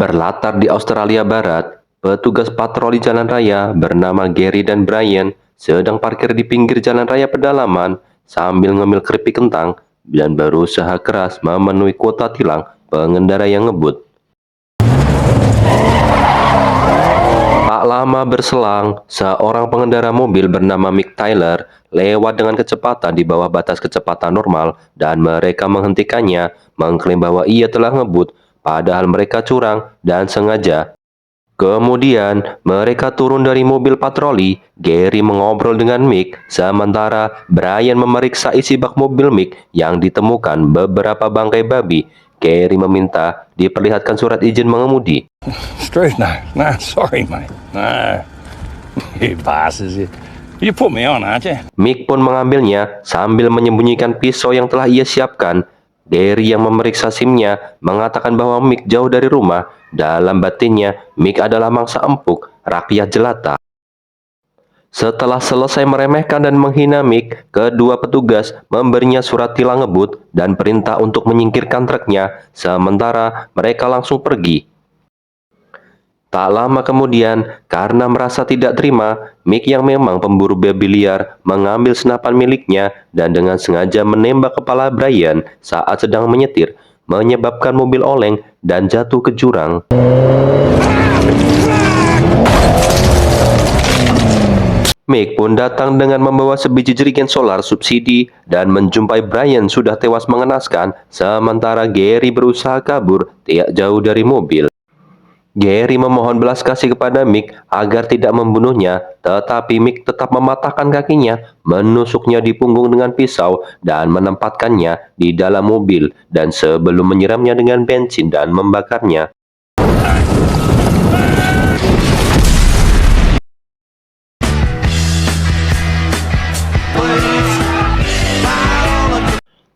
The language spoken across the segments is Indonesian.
Berlatar di Australia Barat, petugas patroli jalan raya bernama Gary dan Brian sedang parkir di pinggir jalan raya pedalaman sambil ngemil keripik kentang dan berusaha keras memenuhi kuota tilang pengendara yang ngebut. Tak lama berselang, seorang pengendara mobil bernama Mick Tyler lewat dengan kecepatan di bawah batas kecepatan normal dan mereka menghentikannya, mengklaim bahwa ia telah ngebut, padahal mereka curang dan sengaja. Kemudian, mereka turun dari mobil patroli. Gary mengobrol dengan Mick, sementara Brian memeriksa isi bak mobil Mick yang ditemukan beberapa bangkai babi. Gary meminta diperlihatkan surat izin mengemudi. Straight, no, sorry, mate. No, you bastards. You put me on, aren't you? Mick pun mengambilnya sambil menyembunyikan pisau yang telah ia siapkan. Gary yang memeriksa SIM-nya mengatakan bahwa Mick jauh dari rumah. Dalam batinnya, Mick adalah mangsa empuk, rakyat jelata. Setelah selesai meremehkan dan menghina Mick, kedua petugas memberinya surat tilang ngebut dan perintah untuk menyingkirkan truknya, sementara mereka langsung pergi. Tak lama kemudian, karena merasa tidak terima, Mick yang memang pemburu babi liar mengambil senapan miliknya dan dengan sengaja menembak kepala Brian saat sedang menyetir, menyebabkan mobil oleng dan jatuh ke jurang. Mick pun datang dengan membawa sebiji jerigen solar subsidi dan menjumpai Brian sudah tewas mengenaskan, sementara Gary berusaha kabur tidak jauh dari mobil. Gary memohon belas kasih kepada Mick agar tidak membunuhnya, tetapi Mick tetap mematahkan kakinya, menusuknya di punggung dengan pisau, dan menempatkannya di dalam mobil, dan sebelum menyiramnya dengan bensin dan membakarnya.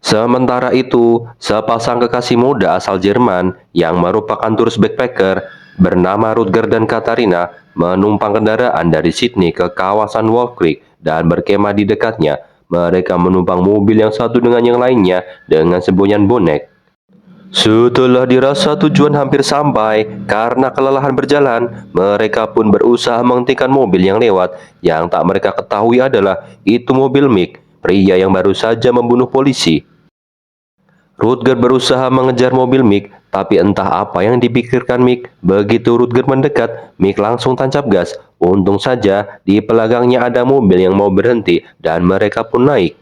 Sementara itu, sepasang kekasih muda asal Jerman yang merupakan turis backpacker bernama Rutger dan Katarina menumpang kendaraan dari Sydney ke kawasan Wolf Creek dan berkemah di dekatnya. Mereka menumpang mobil yang satu dengan yang lainnya dengan sembunyian bonek. Setelah dirasa tujuan hampir sampai, karena kelelahan berjalan, mereka pun berusaha menghentikan mobil yang lewat. Yang tak mereka ketahui adalah itu mobil Mick, pria yang baru saja membunuh polisi. Rutger berusaha mengejar mobil Mick, tapi entah apa yang dipikirkan Mick. Begitu Rutger mendekat, Mick langsung tancap gas. Untung saja di pelagangnya ada mobil yang mau berhenti dan mereka pun naik.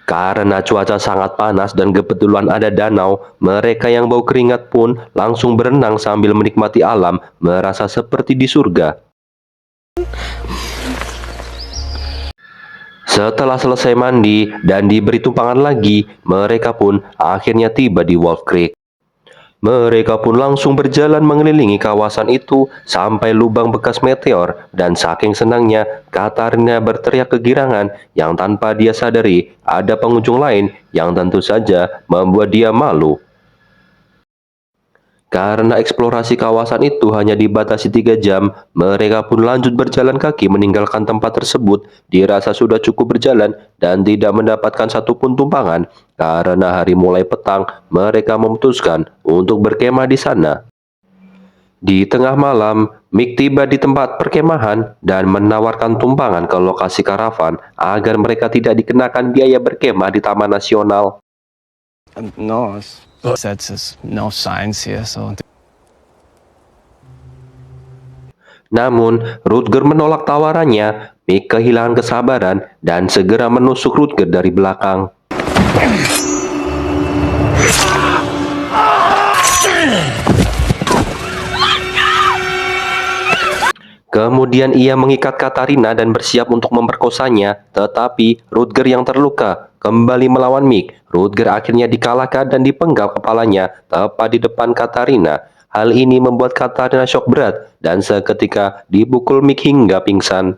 Karena cuaca sangat panas dan kebetulan ada danau, mereka yang bau keringat pun langsung berenang sambil menikmati alam, merasa seperti di surga. Setelah selesai mandi dan diberi tumpangan lagi, mereka pun akhirnya tiba di Wolf Creek. Mereka pun langsung berjalan mengelilingi kawasan itu sampai lubang bekas meteor, dan saking senangnya, Katarina berteriak kegirangan yang tanpa dia sadari ada pengunjung lain yang tentu saja membuat dia malu. Karena eksplorasi kawasan itu hanya dibatasi 3 jam, mereka pun lanjut berjalan kaki meninggalkan tempat tersebut. Dirasa sudah cukup berjalan dan tidak mendapatkan satupun tumpangan. Karena hari mulai petang, mereka memutuskan untuk berkemah di sana. Di tengah malam, Mick tiba di tempat perkemahan dan menawarkan tumpangan ke lokasi karavan agar mereka tidak dikenakan biaya berkemah di Taman Nasional. No, there's no signs here, so. Namun, Rutger menolak tawarannya. Mick kehilangan kesabaran dan segera menusuk Rutger dari belakang. Kemudian ia mengikat Katarina dan bersiap untuk memperkosanya, tetapi Rutger yang terluka kembali melawan Mick. Rutger akhirnya dikalahkan dan dipenggal kepalanya tepat di depan Katarina. Hal ini membuat Katarina syok berat dan seketika dipukul Mick hingga pingsan.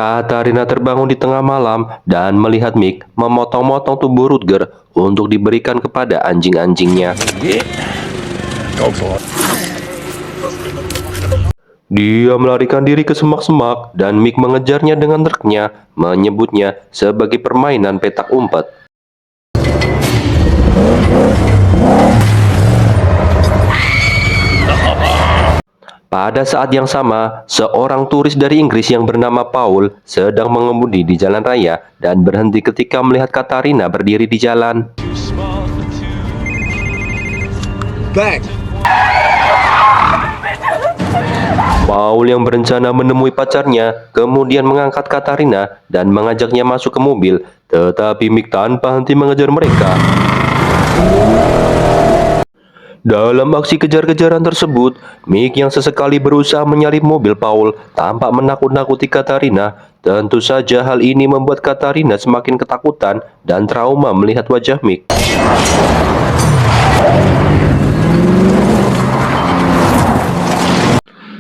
Katarina terbangun di tengah malam dan melihat Mick memotong-motong tubuh Rutger untuk diberikan kepada anjing-anjingnya. Yeah. Dogs a lot. Dia melarikan diri ke semak-semak dan Mick mengejarnya dengan truknya, menyebutnya sebagai permainan petak umpet. Pada saat yang sama, seorang turis dari Inggris yang bernama Paul sedang mengemudi di jalan raya dan berhenti ketika melihat Katarina berdiri di jalan. Paul yang berencana menemui pacarnya kemudian mengangkat Katarina dan mengajaknya masuk ke mobil, tetapi Mick tanpa henti mengejar mereka. Dalam aksi kejar-kejaran tersebut, Mick yang sesekali berusaha menyalip mobil Paul tampak menakut-nakuti Katarina. Tentu saja hal ini membuat Katarina semakin ketakutan dan trauma melihat wajah Mick.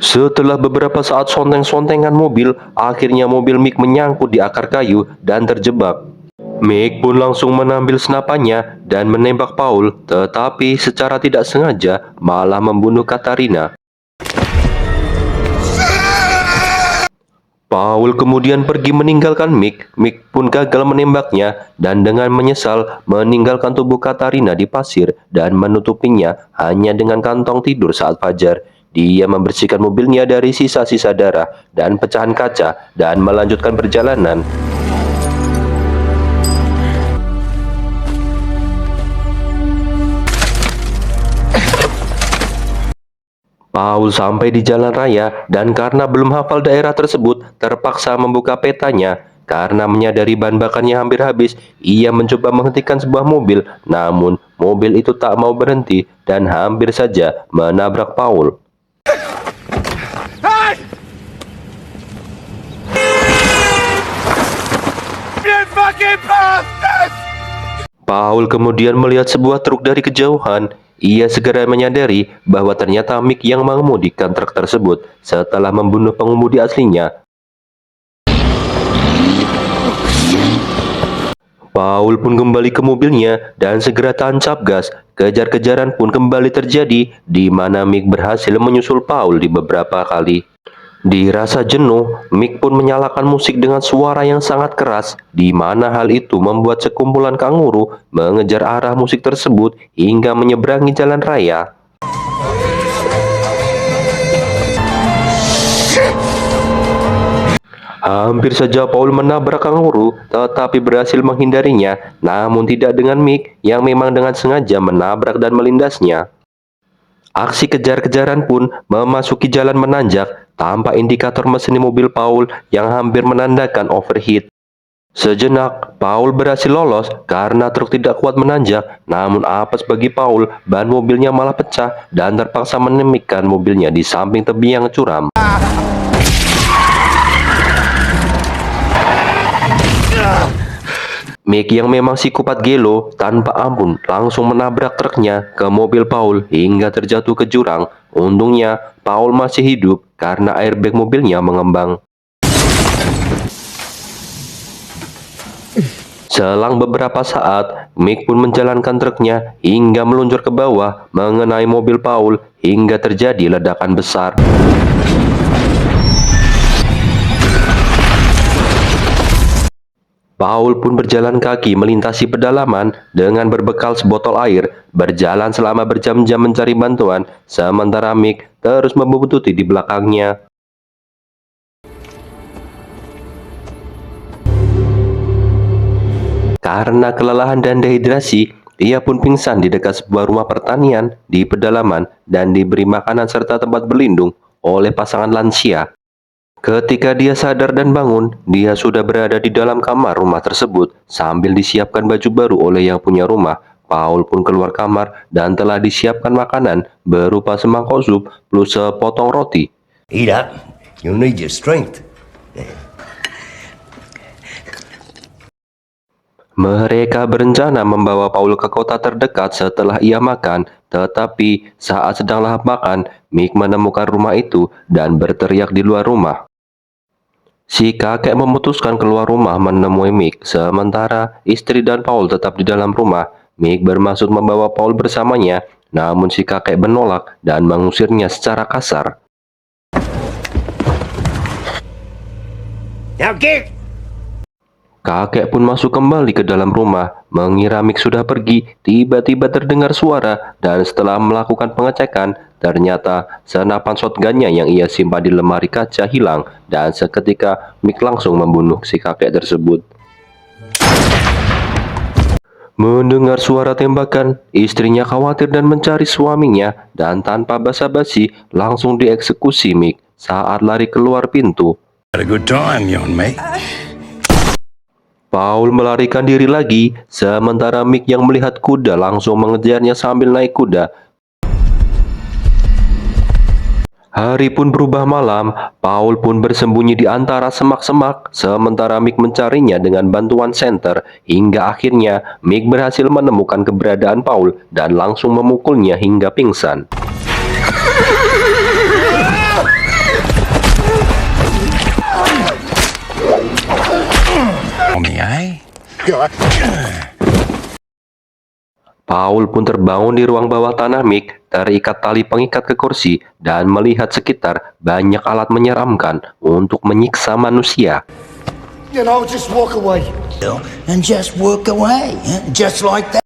Setelah beberapa saat sonteng-sontengan mobil, akhirnya mobil Mick menyangkut di akar kayu dan terjebak. Mick pun langsung menambil senapannya dan menembak Paul, tetapi secara tidak sengaja malah membunuh Katarina. Paul kemudian pergi meninggalkan Mick. Mick pun gagal menembaknya dan dengan menyesal meninggalkan tubuh Katarina di pasir dan menutupinya hanya dengan kantong tidur saat fajar. Dia membersihkan mobilnya dari sisa-sisa darah dan pecahan kaca dan melanjutkan perjalanan. Paul sampai di jalan raya dan karena belum hafal daerah tersebut, terpaksa membuka petanya. Karena menyadari bahan bakarnya hampir habis, ia mencoba menghentikan sebuah mobil, namun mobil itu tak mau berhenti dan hampir saja menabrak Paul. Paul kemudian melihat sebuah truk dari kejauhan. Ia segera menyadari bahwa ternyata Mick yang mengemudikan truk tersebut setelah membunuh pengemudi aslinya. Paul pun kembali ke mobilnya dan segera tancap gas. Kejar-kejaran pun kembali terjadi, di mana Mick berhasil menyusul Paul di beberapa kali. Dirasa jenuh, Mick pun menyalakan musik dengan suara yang sangat keras, di mana hal itu membuat sekumpulan kanguru mengejar arah musik tersebut hingga menyeberangi jalan raya. Hampir saja Paul menabrak kanguru, tetapi berhasil menghindarinya, namun tidak dengan Mick yang memang dengan sengaja menabrak dan melindasnya. Aksi kejar-kejaran pun memasuki jalan menanjak tanpa indikator mesin mobil Paul yang hampir menandakan overheat. Sejenak, Paul berhasil lolos karena truk tidak kuat menanjak, namun apes bagi Paul, ban mobilnya malah pecah dan terpaksa menemikkan mobilnya di samping tebing yang curam. Mick yang memang psikopat gelo tanpa ampun langsung menabrak truknya ke mobil Paul hingga terjatuh ke jurang. Untungnya Paul masih hidup karena airbag mobilnya mengembang. Selang beberapa saat, Mick pun menjalankan truknya hingga meluncur ke bawah mengenai mobil Paul hingga terjadi ledakan besar. Paul pun berjalan kaki melintasi pedalaman dengan berbekal sebotol air, berjalan selama berjam-jam mencari bantuan, sementara Mick terus membuntuti di belakangnya. Karena kelelahan dan dehidrasi, ia pun pingsan di dekat sebuah rumah pertanian di pedalaman dan diberi makanan serta tempat berlindung oleh pasangan lansia. Ketika dia sadar dan bangun, dia sudah berada di dalam kamar rumah tersebut sambil disiapkan baju baru oleh yang punya rumah. Paul pun keluar kamar dan telah disiapkan makanan berupa semangkok sup plus sepotong roti. Eat up. You'll need your strength. Mereka berencana membawa Paul ke kota terdekat setelah ia makan, tetapi saat sedang lahap makan, Mick menemukan rumah itu dan berteriak di luar rumah. Si kakek memutuskan keluar rumah menemui Mick, sementara istri dan Paul tetap di dalam rumah. Mick bermaksud membawa Paul bersamanya, namun si kakek menolak dan mengusirnya secara kasar. Now get! Kakek pun masuk kembali ke dalam rumah, mengira Mick sudah pergi. Tiba-tiba terdengar suara, dan setelah melakukan pengecekan, ternyata senapan shotgunnya yang ia simpan di lemari kaca hilang, dan seketika Mick langsung membunuh si kakek tersebut. Mendengar suara tembakan, istrinya khawatir dan mencari suaminya, dan tanpa basa-basi langsung dieksekusi Mick saat lari keluar pintu. Had a good time, you and me. Paul melarikan diri lagi, sementara Mick yang melihat kuda langsung mengejarnya sambil naik kuda. Hari pun berubah malam, Paul pun bersembunyi di antara semak-semak, sementara Mick mencarinya dengan bantuan senter, hingga akhirnya Mick berhasil menemukan keberadaan Paul dan langsung memukulnya hingga pingsan. On me, eh? Paul pun terbangun di ruang bawah tanah Mick, terikat tali pengikat ke kursi, dan melihat sekitar banyak alat menyeramkan untuk menyiksa manusia. You know, just walk away. And just walk away, just like that.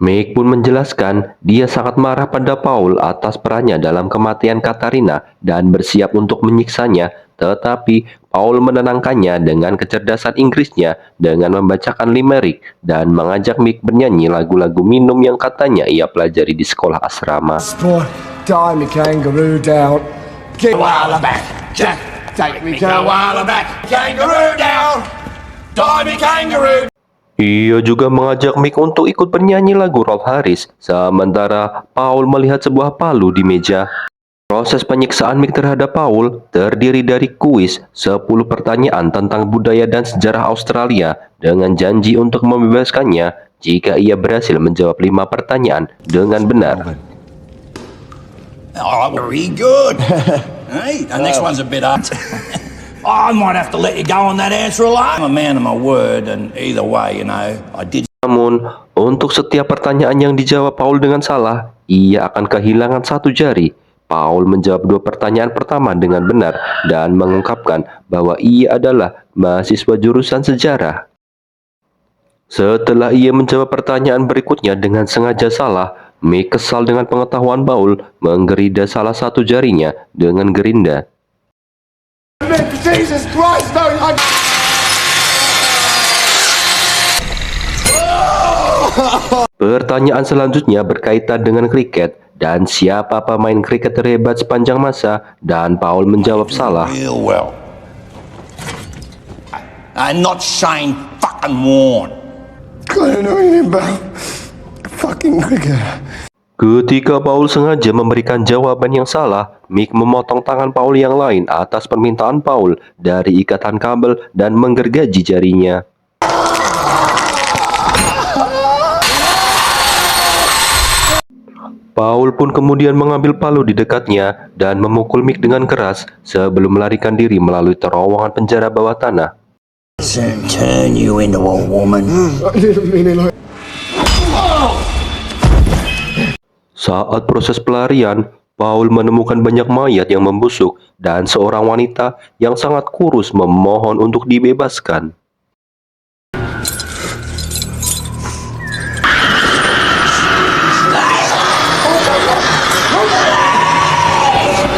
Mick pun menjelaskan dia sangat marah pada Paul atas perannya dalam kematian Katarina dan bersiap untuk menyiksanya, tetapi Paul menenangkannya dengan kecerdasan Inggrisnya dengan membacakan limerick dan mengajak Mick bernyanyi lagu-lagu minum yang katanya ia pelajari di sekolah asrama. Sport, tie me kangaroo down. Get Koala back, Jack, take me koala back, kangaroo down, tie me kangaroo. Ia juga mengajak Mick untuk ikut bernyanyi lagu Rolf Harris, sementara Paul melihat sebuah palu di meja. Proses penyiksaan Mick terhadap Paul terdiri dari kuis 10 pertanyaan tentang budaya dan sejarah Australia dengan janji untuk membebaskannya jika ia berhasil menjawab 5 pertanyaan dengan benar. Oh, very good. Hey, the next one's a bit hard. I might have to let you go on that answer alone. I'm a man of my word, and either way, you know, I did. Namun, untuk setiap pertanyaan yang dijawab Paul dengan salah, ia akan kehilangan 1 jari. Paul menjawab 2 pertanyaan pertama dengan benar dan mengungkapkan bahwa ia adalah mahasiswa jurusan sejarah. Setelah ia menjawab pertanyaan berikutnya dengan sengaja salah, Mick kesal dengan pengetahuan Paul menggerinda salah 1 jarinya dengan gerinda. Jesus Christ, no! Pertanyaan selanjutnya berkaitan dengan kriket dan siapa pemain kriket terhebat sepanjang masa, dan Paul menjawab salah. Real well. Not Shane fucking Warne. I don't know anything about fucking cricket. Ketika Paul sengaja memberikan jawaban yang salah, Mick memotong tangan Paul yang lain atas permintaan Paul dari ikatan kabel dan menggergaji jarinya. Paul pun kemudian mengambil palu di dekatnya dan memukul Mick dengan keras sebelum melarikan diri melalui terowongan penjara bawah tanah. Soon turn you into a woman. I didn't mean it like... Saat proses pelarian, Paul menemukan banyak mayat yang membusuk dan seorang wanita yang sangat kurus memohon untuk dibebaskan.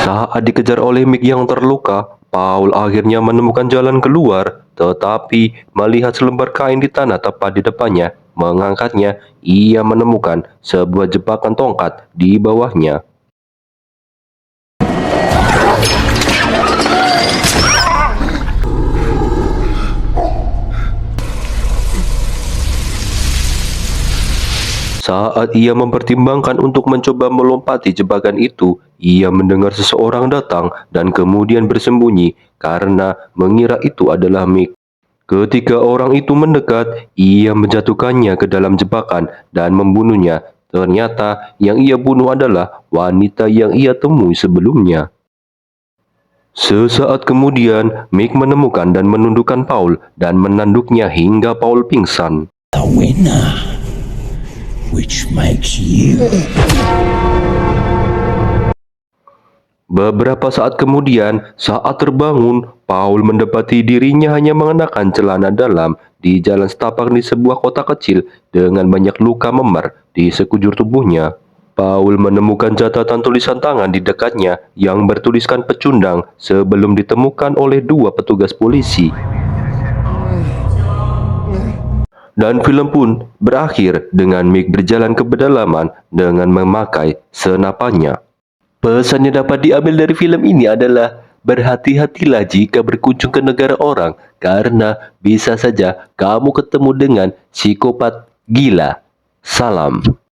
Saat dikejar oleh Mick yang terluka, Paul akhirnya menemukan jalan keluar, tetapi melihat selembar kain di tanah tepat di depannya, mengangkatnya, ia menemukan sebuah jebakan tongkat di bawahnya. Saat ia mempertimbangkan untuk mencoba melompati jebakan itu, ia mendengar seseorang datang dan kemudian bersembunyi karena mengira itu adalah Mick. Ketika orang itu mendekat, ia menjatuhkannya ke dalam jebakan dan membunuhnya. Ternyata yang ia bunuh adalah wanita yang ia temui sebelumnya. Sesaat kemudian, Mick menemukan dan menundukkan Paul dan menanduknya hingga Paul pingsan. The winner, which makes you. Beberapa saat kemudian, saat terbangun, Paul mendapati dirinya hanya mengenakan celana dalam di jalan setapak di sebuah kota kecil dengan banyak luka memar di sekujur tubuhnya. Paul menemukan catatan tulisan tangan di dekatnya yang bertuliskan pecundang sebelum ditemukan oleh dua petugas polisi. Dan film pun berakhir dengan Mick berjalan ke pedalaman dengan memakai senapannya. Pesan yang dapat diambil dari film ini adalah berhati-hatilah jika berkunjung ke negara orang karena bisa saja kamu ketemu dengan psikopat gila. Salam.